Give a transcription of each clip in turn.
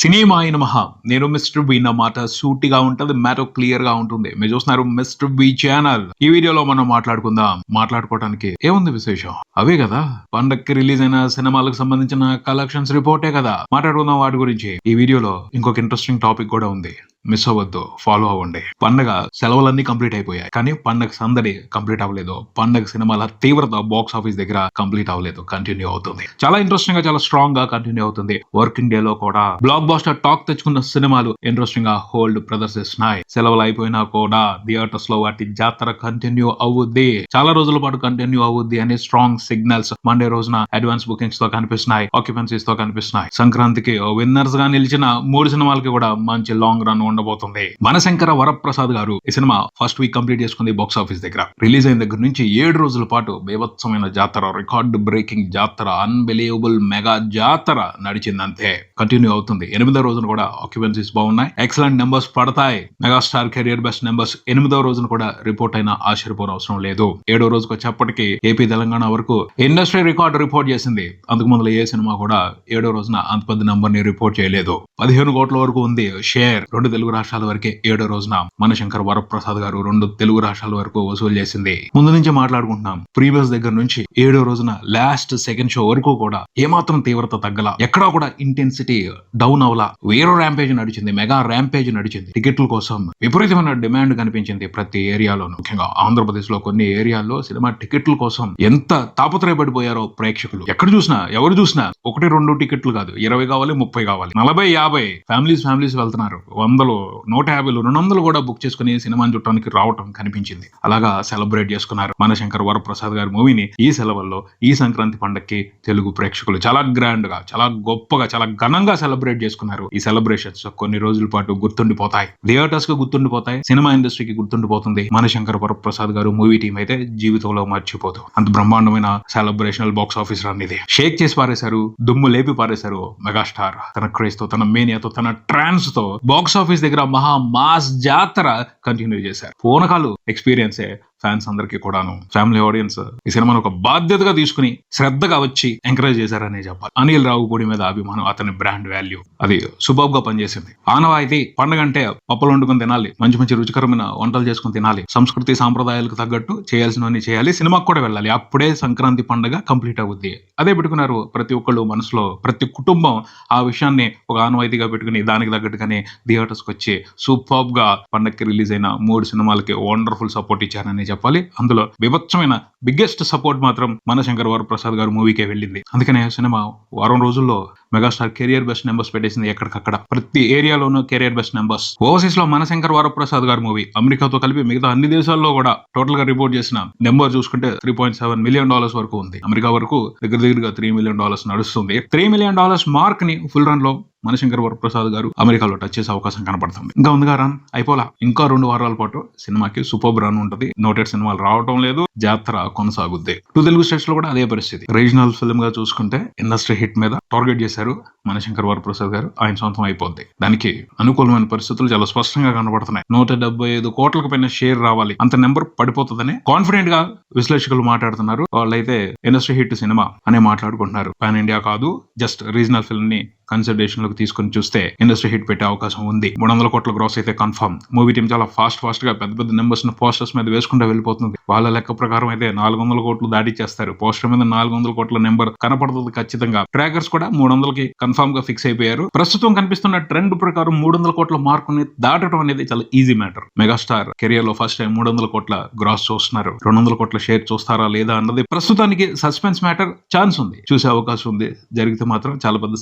సినిమాయి నమః. నేను mister B. నా మాట సూటిగా ఉంటది, మ్యాటర్ క్లియర్ గా ఉంటుంది. మీరు చూస్తున్నారు మిస్టర్ బి ఛానల్. ఈ వీడియోలో మనం మాట్లాడుకుందాం. మాట్లాడుకోవడానికి ఏముంది విశేషం? అవే కదా పండక్కి రిలీజ్ అయిన సినిమాలకు సంబంధించిన కలెక్షన్స్ రిపోర్టే కదా. మాట్లాడుకుందాం వాటి గురించి. ఈ వీడియోలో ఇంకొక ఇంట్రెస్టింగ్ టాపిక్ కూడా ఉంది. మిస్ అవ్వద్దు, ఫాలో అవ్వండి. పండగ సెలవులన్నీ కంప్లీట్ అయిపోయాయి, కానీ పండగ సందడి కంప్లీట్ అవ్వలేదు. పండగ సినిమాల తీవ్రత బాక్స్ ఆఫీస్ దగ్గర కంప్లీట్ అవ్వలేదు, కంటిన్యూ అవుతుంది. చాలా ఇంట్రెస్టింగ్ గా, చాలా స్ట్రాంగ్ గా కంటిన్యూ అవుతుంది. వర్కింగ్ డే లో కూడా బ్లాక్ బాస్టర్ టాక్ తెచ్చుకున్న సినిమాలు ఇంట్రెస్టింగ్ గా హోల్డ్ ప్రదర్శిస్తున్నాయి. సెలవులు అయిపోయినా కూడా థియేటర్స్ లో వాటి జాతర కంటిన్యూ అవుద్ది. చాలా రోజుల పాటు కంటిన్యూ అవుద్ది అనే స్ట్రాంగ్ సిగ్నల్స్ మండే రోజున అడ్వాన్స్ బుకింగ్స్ తో కనిపిస్తున్నాయి, ఆక్యుపెన్సీస్ తో కనిపిస్తున్నాయి. సంక్రాంతికి విన్నర్స్ గా నిలిచిన 3 సినిమాలకి కూడా మంచి లాంగ్ రన్ ఉండబోతుంది. మనశంకర వరప్రసాద్ గారు ఈ సినిమా ఫస్ట్ వీక్ కంప్లీట్ చేసుకుంది బాక్స్ ఆఫీస్ దగ్గర. రిలీజ్ అయిన దగ్గర నుంచి 7 రోజుల పాటు బీభత్సమైన జాతర, రికార్డు బ్రేకింగ్ జాతర, అన్బిలీవబుల్ మెగా జాతర నడిచింది. అంతే కంటిన్యూ అవుతుంది. 8వ రోజున కూడా ఆక్యుపెన్సీస్ బాగున్నాయి, ఎక్సలెంట్ నెంబర్స్ పడతాయి. మెగాస్టార్ కెరియర్ బెస్ట్ నెంబర్స్ 8వ రోజున కూడా రిపోర్ట్ అయినా ఆశ్చర్యపోవడం అవసరం లేదు. 7వ రోజుకు వచ్చేప్పటికి ఏపీ తెలంగాణ వరకు ఇండస్ట్రీ రికార్డు రిపోర్ట్ చేసింది. అందుకు ముందు ఏ సినిమా కూడా 7వ రోజున అంత పెద్ద నెంబర్ ని రిపోర్ట్ చేయలేదు. 15 కోట్ల వరకు ఉంది షేర్. 2 తెలుగు రాష్ట్రాల వరకే 7వ రోజున మనశంకర్ వరప్రసాద్ గారు 2 తెలుగు రాష్ట్రాల వరకు వసూలు చేసింది. ముందు నుంచి మాట్లాడుకుంటున్నాం. ప్రీవియస్ దగ్గర నుంచి 7వ రోజున లాస్ట్ సెకండ్ షో వరకు కూడా ఏమాత్రం తీవ్రత తగ్గల, ఎక్కడా కూడా ఇంటెన్సిటీ డౌన్ అవలా. వేరే ర్యాంపేజ్ నడిచింది, మెగా ర్యాంపేజ్ నడిచింది. టికెట్ల కోసం విపరీతమైన డిమాండ్ కనిపించింది ప్రతి ఏరియాలోనూ. ముఖ్యంగా ఆంధ్రప్రదేశ్ లో కొన్ని ఏరియాల్లో సినిమా టికెట్ల కోసం ఎంత తాపత్రయపడిపోయారో ప్రేక్షకులు. ఎక్కడ చూసినా, ఎవరు చూసినా 1-2 టికెట్లు కాదు, 20 కావాలి, 30 కావాలి, 40-50 ఫ్యామిలీస్ వెళ్తున్నారు. 100, 150, 200 కూడా బుక్ చేసుకుని సినిమాని చూడటానికి రావటం కనిపించింది. అలాగా సెలబ్రేట్ చేసుకున్నారు మనశంకర్ వరప్రసాద్ గారి మూవీని ఈ సెలవుల్లో, ఈ సంక్రాంతి పండక్కి తెలుగు ప్రేక్షకులు చాలా గ్రాండ్ గా, చాలా గొప్పగా, చాలా ఘనంగా సెలబ్రేట్ చేసుకున్నారు. ఈ సెలబ్రేషన్స్ కొన్ని రోజుల పాటు గుర్తుండిపోతాయి. థియేటర్స్ కు గుర్తుండిపోతాయి, సినిమా ఇండస్ట్రీకి గుర్తుండిపోతుంది. మనశంకర్ వరప్రసాద్ గారు మూవీ టీం అయితే జీవితంలో మర్చిపోదు. అంత బ్రహ్మాండమైన సెలబ్రేషనల్ బాక్స్ ఆఫీస్ రన్ ఇది. షేక్ చేసి పారేశారు, దుమ్ము లేపి పారేశారు మెగాస్టార్. తన క్రేజ్ తో, తన మేనియాతో, తన ట్రాన్స్ తో బాక్స్ ఆఫీస్ దగ్గర మహా మాస్ జాతర కంటిన్యూ చేశారు. పూనకాలు ఎక్స్పీరియన్సే ఫ్యాన్స్ అందరికీ కూడాను. ఫ్యామిలీ ఆడియన్స్ ఈ సినిమాను ఒక బాధ్యతగా తీసుకుని శ్రద్ధగా వచ్చి ఎంకరేజ్ చేశారనే చెప్పాలి. అనిల్ రావుపూడి మీద అభిమానం, అతని బ్రాండ్ వాల్యూ అది సూపర్ గా పనిచేసింది. ఆనవాయితీ పండుగ అంటే పప్పులు వండుకొని తినాలి, మంచి మంచి రుచికరమైన వంటలు చేసుకుని తినాలి, సంస్కృతి సాంప్రదాయాలకు తగ్గట్టు చేయాల్సినవన్నీ చేయాలి, సినిమాకు కూడా వెళ్ళాలి. అప్పుడే సంక్రాంతి పండుగ కంప్లీట్ అవుద్ది. అదే పెట్టుకున్నారు ప్రతి ఒక్కళ్ళు మనసులో. ప్రతి కుటుంబం ఆ విషయాన్ని ఒక ఆనవాయితీగా పెట్టుకుని దానికి తగ్గట్టుగానే థియేటర్స్ కి వచ్చి సూపర్ గా పండగకి రిలీజ్ అయిన 3 సినిమాలకి వండర్ఫుల్ సపోర్ట్ ఇచ్చారని చెప్పాలి. అందులో విభత్సమైన బిగ్గెస్ట్ సపోర్ట్ మాత్రం మనశంకర్ వరప్రసాద్ గారు మూవీకే వెళ్ళింది. అందుకనే సినిమా వారం రోజుల్లో మెగాస్టార్ కెరియర్ బెస్ట్ నెంబర్స్ పెట్టేసింది. ఎక్కడికక్కడ ప్రతి ఏరియాలోనూ కెరియర్ బెస్ట్ నెంబర్స్. ఓవర్సీస్ లో మనశంకర్ వరప్రసాద్ గారి మూవీ అమెరికాతో కలిపి మిగతా అన్ని దేశాల్లో కూడా టోటల్ గా రిపోర్ట్ చేసిన నెంబర్ చూసుకుంటే $3.7 మిలియన్ వరకు ఉంది. అమెరికా వరకు దగ్గరగా $3 మిలియన్ నడుస్తుంది. $3 మిలియన్ మార్క్ ని ఫుల్ రన్ లో మనశంకర్ వరప్రసాద్ గారు అమెరికాలో టచ్ చేసే అవకాశం కనపడుతుంది. ఇంకా ఉందిగా రన్ అయిపోలా. ఇంకా 2 వారాల పాటు సినిమాకి సూపర్ రన్ ఉంటుంది. నోటెడ్ సినిమాలు రావటం లేదు, జాతర కొనసాగుద్ది. 2 తెలుగు స్టేట్స్ లో కూడా అదే పరిస్థితి. రీజనల్ ఫిల్మ్ గా చూసుకుంటే ఇండస్ట్రీ హిట్ మీద టార్గెట్ చేశారు మనశంకర్ వరప్రసాద్ గారు. ఆయన సొంతం అయిపోద్ది. దానికి అనుకూలమైన పరిస్థితులు చాలా స్పష్టంగా కనబడుతున్నాయి. 175 కోట్లకు పైన షేర్ రావాలి, అంత నెంబర్ పడిపోతుందని కాన్ఫిడెంట్ గా విశ్లేషకులు మాట్లాడుతున్నారు. వాళ్ళైతే ఇండస్ట్రీ హిట్ సినిమా అనే మాట్లాడుకుంటున్నారు. పాన్ ఇండియా కాదు, జస్ట్ రీజనల్ ఫిల్మ్ ని కన్సిడరేషన్ లోకి తీసుకుని చూస్తే ఇండస్ట్రీ హిట్ పెట్టే అవకాశం ఉంది. 300 కోట్ల గ్రాస్ అయితే కన్ఫర్మ్. మూవీ టీం చాలా ఫాస్ట్ గా పెద్ద నెంబర్స్ ను పోస్టర్స్ మీద వేసుకుంటూ వెళ్ళిపోతుంది. వాళ్ళ లెక్క ప్రకారం అయితే 400 కోట్లు దాటిచ్చేస్తారు. పోస్టర్ మీద 400 కోట్ల నెంబర్ కనపడుతుంది ఖచ్చితంగా. ట్రాకర్స్ కూడా 300కి కన్ఫర్మ్ గా ఫిక్స్ అయిపోయారు. ప్రస్తుతం కనిపిస్తున్న ట్రెండ్ ప్రకారం 300 కోట్ల మార్కుని దాటడం అనేది చాలా ఈజీ మ్యాటర్. మెగాస్టార్ కెరియర్ లో ఫస్ట్ టైం 300 కోట్ల గ్రాస్ చూస్తున్నారు. 200 కోట్ల షేర్ చూస్తారా లేదా అన్నది ప్రస్తుతానికి సస్పెన్స్ మ్యాటర్. ఛాన్స్ ఉంది, చూసే అవకాశం ఉంది. జరిగితే మాత్రం చాలా పెద్ద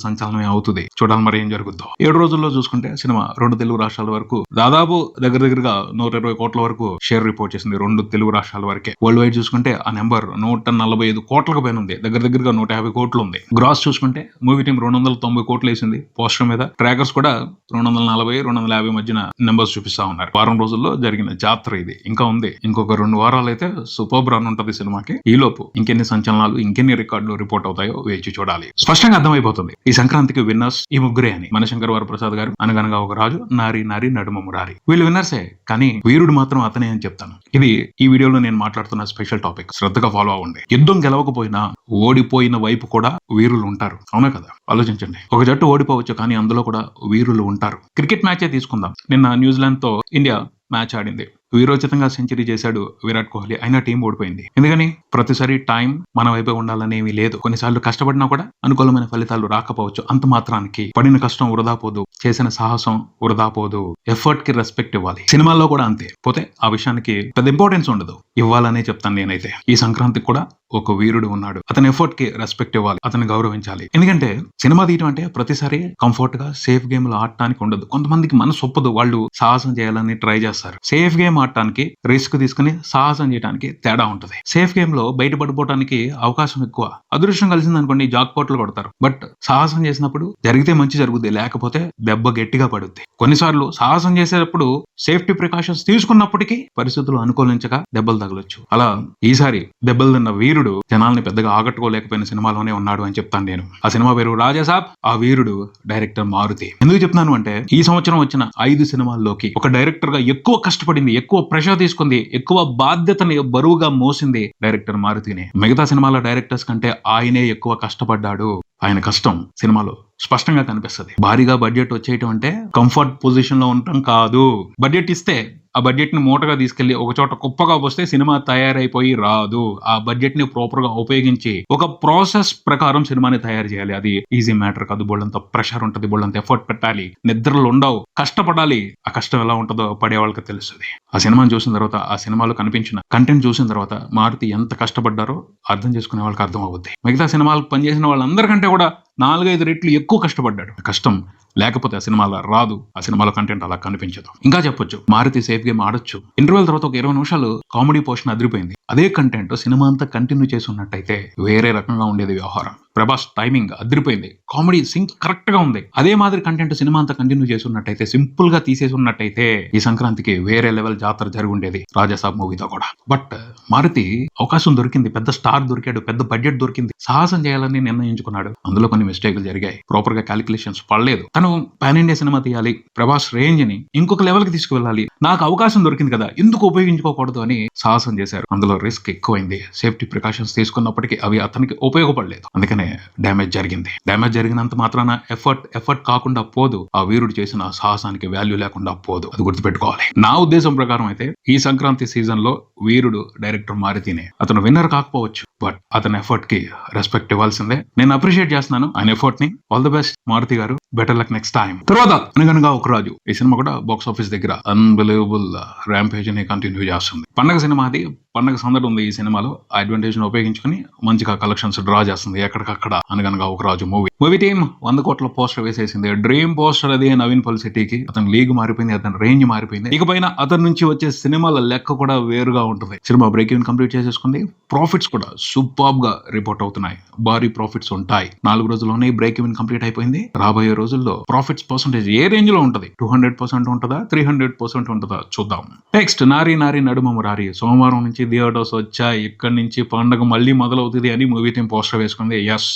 సంచలనమే అవుతుంది. చూడాలి మరి ఏం జరుగుతుందో. 7 రోజుల్లో చూసుకుంటే సినిమా 2 తెలుగు రాష్ట్రాల వరకు దాదాపు దగ్గరగా 120 కోట్ల వరకు షేర్ రిపోర్ట్ చేసింది. 2 తెలుగు రాష్ట్రాల వరకే. వరల్డ్ వైడ్ చూసుకుంటే ఆ నెంబర్ 145 కోట్లకు పైన ఉంది. దగ్గరగా 150 కోట్లు ఉంది. గ్రాస్ చూసుకుంటే మూవీ టీం 290 కోట్లు వేసింది పోస్టర్ మీద. ట్రాకర్స్ కూడా 240-250 మధ్యన నెంబర్స్ చూపిస్తా ఉన్నారు. వారం రోజుల్లో జరిగిన జాతర ఇది. ఇంకా ఉంది. ఇంకొక 2 వారాలు అయితే సూపర్ రన్ ఉంటది సినిమాకి. ఈ లోపు ఇంకెన్ని సంచలనాలు, ఇంకెన్ని రికార్డులు రిపోర్ట్ అవుతాయో వేచి చూడాలి. స్పష్టంగా అర్థమైపోతుంది ఈ సంక్రాంతికి విన్నర్స్ ఈ ముగ్గురే అని. మనశంకర్ వరప్రసాద్ గారు, అనగనగా ఒక రాజు, నారి నారి నడుమ మురారి, వీళ్ళు విన్నర్సే. కానీ వీరుడు మాత్రం అతనే అని చెప్తాను. ఇది ఈ వీడియోలో నేను మాట్లాడుతున్న స్పెషల్ టాపిక్. శ్రద్ధగా ఫాలో అవ్వండి. యుద్ధం గెలవకపోయినా ఓడిపోయిన వైపు కూడా వీరులు ఉంటారు. అవునా కదా? ఆలోచించండి. ఒక జట్టు ఓడిపోవచ్చు, కానీ అందులో కూడా వీరులు ఉంటారు. క్రికెట్ మ్యాచే తీసుకుందాం. నిన్న న్యూజిలాండ్ తో ఇండియా మ్యాచ్ ఆడింది. వీరోచితంగా సెంచరీ చేశాడు విరాట్ కోహ్లీ, అయినా టీం ఓడిపోయింది. ఎందుకని? ప్రతిసారి టైం మన వైపే ఉండాలనేవి లేదు. కొన్నిసార్లు కష్టపడినా కూడా అనుకూలమైన ఫలితాలు రాకపోవచ్చు. అంత మాత్రానికి పడిన కష్టం వృధా పోదు, చేసిన సాహసం వృధా పోదు. ఎఫర్ట్ కి రెస్పెక్ట్ ఇవ్వాలి. సినిమాల్లో కూడా అంతే. పోతే ఆ విషయానికి పెద్ద ఇంపార్టెన్స్ ఉండదు. ఇవ్వాలనే చెప్తాను నేనైతే. ఈ సంక్రాంతికి కూడా ఒక వీరుడు ఉన్నాడు. అతని ఎఫర్ట్ కి రెస్పెక్ట్ ఇవ్వాలి, అతన్ని గౌరవించాలి. ఎందుకంటే సినిమా తీయడం అంటే ప్రతిసారి కంఫర్ట్ గా సేఫ్ గేమ్ లో ఆడటానికి ఉండదు. కొంతమందికి మనసు ఒప్పదు, వాళ్ళు సాహసం చేయాలని ట్రై చేస్తారు. సేఫ్ గేమ్ ఆడటానికి, రిస్క్ తీసుకుని సాహసం చేయడానికి తేడా ఉంటుంది. సేఫ్ గేమ్ లో బయటపడిపోవడానికి అవకాశం ఎక్కువ. అదృష్టం కలిసింది అనుకోండి, జాక్ పోట్లు కొడతారు. బట్ సాహసం చేసినప్పుడు జరిగితే మంచి జరుగుద్ది, లేకపోతే దెబ్బ గట్టిగా పడుద్ది. కొన్నిసార్లు సాహసం చేసేటప్పుడు సేఫ్టీ ప్రికాషన్స్ తీసుకున్నప్పటికీ పరిస్థితులు అనుకూలించగా దెబ్బలు తగలొచ్చు. అలా ఈసారి దెబ్బలు తిన్న వీరుడు జనాల్ని పెద్దగా ఆకట్టుకోలేకపోయిన సినిమాలోనే ఉన్నాడు అని చెప్తాను నేను. ఆ సినిమా పేరు రాజాసాబ్. ఆ వీరుడు డైరెక్టర్ మారుతి. ఎందుకు చెప్తున్నాను అంటే, ఈ సంవత్సరం వచ్చిన 5 సినిమాల్లోకి ఒక డైరెక్టర్ గా ఎక్కువ కష్టపడింది, ఎక్కువ ప్రెషర్ తీసుకుంది, ఎక్కువ బాధ్యతని బరువుగా మోసింది డైరెక్టర్ మారుతిని. మిగతా సినిమాల డైరెక్టర్స్ కంటే ఆయనే ఎక్కువ కష్టపడ్డాడు. ఆయన కష్టం సినిమాలో స్పష్టంగా కనిపిస్తుంది. భారీగా బడ్జెట్ వచ్చేయటం అంటే కంఫర్ట్ పొజిషన్ లో ఉండటం కాదు. బడ్జెట్ ఇస్తే ఆ బడ్జెట్ ని మూటగా తీసుకెళ్లి ఒక చోట కుప్పగా పోస్తే సినిమా తయారైపోయి రాదు. ఆ బడ్జెట్ ని ప్రాపర్ గా ఉపయోగించి ఒక ప్రాసెస్ ప్రకారం సినిమాని తయారు చేయాలి. అది ఈజీ మ్యాటర్ కాదు. బోల్డంత ప్రెషర్ ఉంటుంది, బోల్డంత ఎఫర్ట్ పెట్టాలి, నిద్రలు ఉండవు, కష్టపడాలి. ఆ కష్టం ఎలా ఉంటుందో పడే వాళ్ళకి తెలుస్తుంది. ఆ సినిమాని చూసిన తర్వాత, ఆ సినిమాలో కనిపించిన కంటెంట్ చూసిన తర్వాత మారుతి ఎంత కష్టపడ్డారో అర్థం చేసుకునే వాళ్ళకి అర్థం అవుద్ది. మిగతా సినిమాలకు పనిచేసిన వాళ్ళందరికంటే కూడా 4-5 రెట్లు ఎక్కువ కష్టపడ్డాడు. కష్టం లేకపోతే ఆ సినిమాలో రాదు, ఆ సినిమాలో కంటెంట్ అలా కనిపించదు. ఇంకా చెప్పొచ్చు, మారుతి సేఫ్ గేమ్ ఆడొచ్చు. ఇంటర్వెల్ తర్వాత ఒక 20 నిమిషాలు కామెడీ పోర్షన్ అదిరిపోయింది. అదే కంటెంట్ సినిమా అంతా కంటిన్యూ చేసి ఉన్నట్టయితే వేరే రకంగా ఉండేది వ్యవహారం. ప్రభాస్ టైమింగ్ అదిరిపోయింది, కామెడీ సింక్ కరెక్ట్ గా ఉంది. అదే మాదిరి కంటెంట్ సినిమా అంతా కంటిన్యూ చేసి ఉన్నట్టయితే, సింపుల్ గా తీసేసి ఉన్నట్టయితే ఈ సంక్రాంతికి వేరే లెవెల్ జాతర జరిగి ఉండేది రాజాసాబ్ మూవీతో కూడా. బట్ మారుతి అవకాశం దొరికింది, పెద్ద స్టార్ దొరికాడు, పెద్ద బడ్జెట్ దొరికింది, సాహసం చేయాలని నిర్ణయించుకున్నాడు. అందులో కొన్ని మిస్టేక్లు జరిగాయి, ప్రాపర్ గా క్యాలిక్యులేషన్స్ పడలేదు. తను పాన్ ఇండియా సినిమా తీయాలి, ప్రభాస్ రేంజ్ ని ఇంకొక లెవెల్ కి తీసుకువెళ్ళాలి, నాకు అవకాశం దొరికింది కదా ఎందుకు ఉపయోగించుకోకూడదు అని సాహసం చేశారు. అందులో రిస్క్ ఎక్కువైంది. సేఫ్టీ ప్రికాషన్స్ తీసుకున్నప్పటికీ అవి అతనికి ఉపయోగపడలేదు. అందుకనే డ్యామేజ్ జరిగింది. డ్యామేజ్ జరిగినంత మాత్రాన ఎఫర్ట్ కాకుండా పోదు. ఆ వీరుడు చేసిన సాహసానికి వాల్యూ లేకుండా పోదు. అది గుర్తుపెట్టుకోవాలి. నా ఉద్దేశం ప్రకారం అయితే ఈ సంక్రాంతి సీజన్ లో వీరుడు డైరెక్టర్ మారుతినే. అతను విన్నర్ కాకపోవచ్చు, బట్ అతని ఎఫర్ట్ కి రెస్పెక్ట్ ఇవ్వాల్సిందే. నేను అప్రిషియేట్ చేస్తున్నాను ఆయన ఎఫర్ట్ ని. ఆల్ ది బెస్ట్ మారుతి గారు, బెటర్ లక్ నెక్స్ట్ టైం. తర్వాత అనగనగా ఒక రాజు. ఈ సినిమా కూడా బాక్స్ ఆఫీస్ దగ్గర అన్బిలీవబుల్ ర్యాంపేజ్ ని కంటిన్యూ చేస్తుంది. పండగ సినిమా అది, పండగ సందడి ఉంది ఈ సినిమాలో. ఆ అడ్వాంటేజ్ ని ఉపయోగించుకుని మంచిగా కలెక్షన్స్ డ్రా చేస్తుంది ఎక్కడికక్కడ. అనగనగా ఒక రాజు మూవీ టీమ్ 100 కోట్ల పోస్టర్ వేసేసింది. డ్రీమ్ పోస్టర్ అది నవీన్ పొలిసిటీకి. అతని లీగ్ మారిపోయింది, అతని రేంజ్ మారిపోయింది. ఇకపైన అతని నుంచి వచ్చే సినిమాల లెక్క కూడా వేరుగా ఉంటుంది. సినిమా బ్రేక్ ఈవెన్ కంప్లీట్ చేసేసుకుంది. ప్రాఫిట్స్ కూడా సూపర్బ్ గా రిపోర్ట్ అవుతున్నాయి. భారీ ప్రాఫిట్స్ ఉంటాయి. 4 రోజుల్లోనే బ్రేక్ ఈవెన్ కంప్లీట్ అయిపోయింది. రాబోయే రోజుల్లో ప్రాఫిట్స్ పర్సెంటేజ్ ఏ రేంజ్ లో ఉంటుంది? 200% ఉంటుందా, 300% ఉంటుందా చూద్దాం. నెక్స్ట్ నారి నారి నడుమ మురారి. సోమవారం నుంచి థియేటర్స్ వచ్చాయి. ఇక్కడి నుంచి పండుగ మళ్ళీ మొదలవుతుంది అని మూవీ టీం పోస్టర్ వేసుకుంది. ఎస్,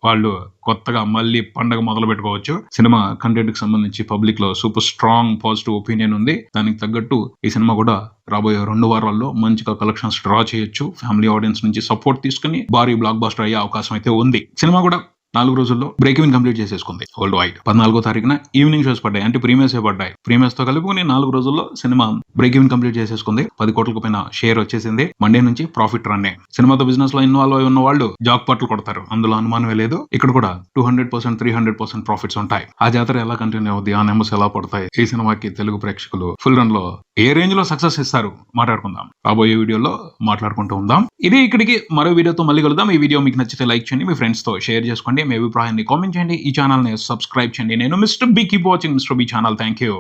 వాళ్ళు కొత్తగా మళ్ళీ పండగ మొదలు పెట్టుకోవచ్చు. సినిమా కంటెంట్ కి సంబంధించి పబ్లిక్ లో సూపర్ స్ట్రాంగ్ పాజిటివ్ ఒపీనియన్ ఉంది. దానికి తగ్గట్టు ఈ సినిమా కూడా రాబోయే 2 వారాల్లో మంచిగా కలెక్షన్స్ డ్రా చేయొచ్చు. ఫ్యామిలీ ఆడియన్స్ నుంచి సపోర్ట్ తీసుకుని భారీ బ్లాక్ బస్టర్ అయ్యే అవకాశం అయితే ఉంది. సినిమా కూడా 4 రోజుల్లో బ్రేక్ ఈవెన్ కంప్లీట్ చేసేసుకుంది వరల్డ్ వైడ్. 14వ తారీఖున ఈవినింగ్ షోస్ పడ్డాయి, అంటే ప్రీమియర్స్ పడ్డాయి. ప్రీమియర్స్ తో కలుపుకుని 4 రోజుల్లో సినిమా బ్రేక్ ఈవెన్ కంప్లీట్ చేసేసుకుంది. 10 కోట్లకు పైన షేర్ వచ్చేసింది. మండే నుంచి ప్రాఫిట్ రన్నే. సినిమాతో బిజినెస్ లో ఇన్వాల్వ్ అయి ఉన్న వాళ్ళు జాక్ పాట్లు కొడతారు, అందులో అనుమానమే లేదు. ఇక్కడ కూడా 200%, 300% ప్రాఫిట్స్ ఉంటాయి. ఆ జాతర ఎలా కంటిన్యూ అవుద్ది, ఆ నెంబర్స్ ఎలా పడతాయి, ఈ సినిమాకి తెలుగు ప్రేక్షకులు ఫుల్ రన్ లో ఏ రేంజ్ లో సక్సెస్ ఇస్తారు మాట్లాడుకుందాం. రాబోయే వీడియోలో మాట్లాడుకుంటూ ఉందాం. ఇది ఇక్కడికి మరో వీడియోతో మళ్ళీ కలుద్దాం. ఈ వీడియో మీకు నచ్చితే లైక్ చేయండి, మీ ఫ్రెండ్స్ తో షేర్ చేసుకోండి, మీ అభిప్రాయాన్ని కామెంట్ చేయండి, ఈ ఛానల్ ని సబ్స్క్రైబ్ చేయండి. నేను mister B. Keep watching mister B channel. Thank you.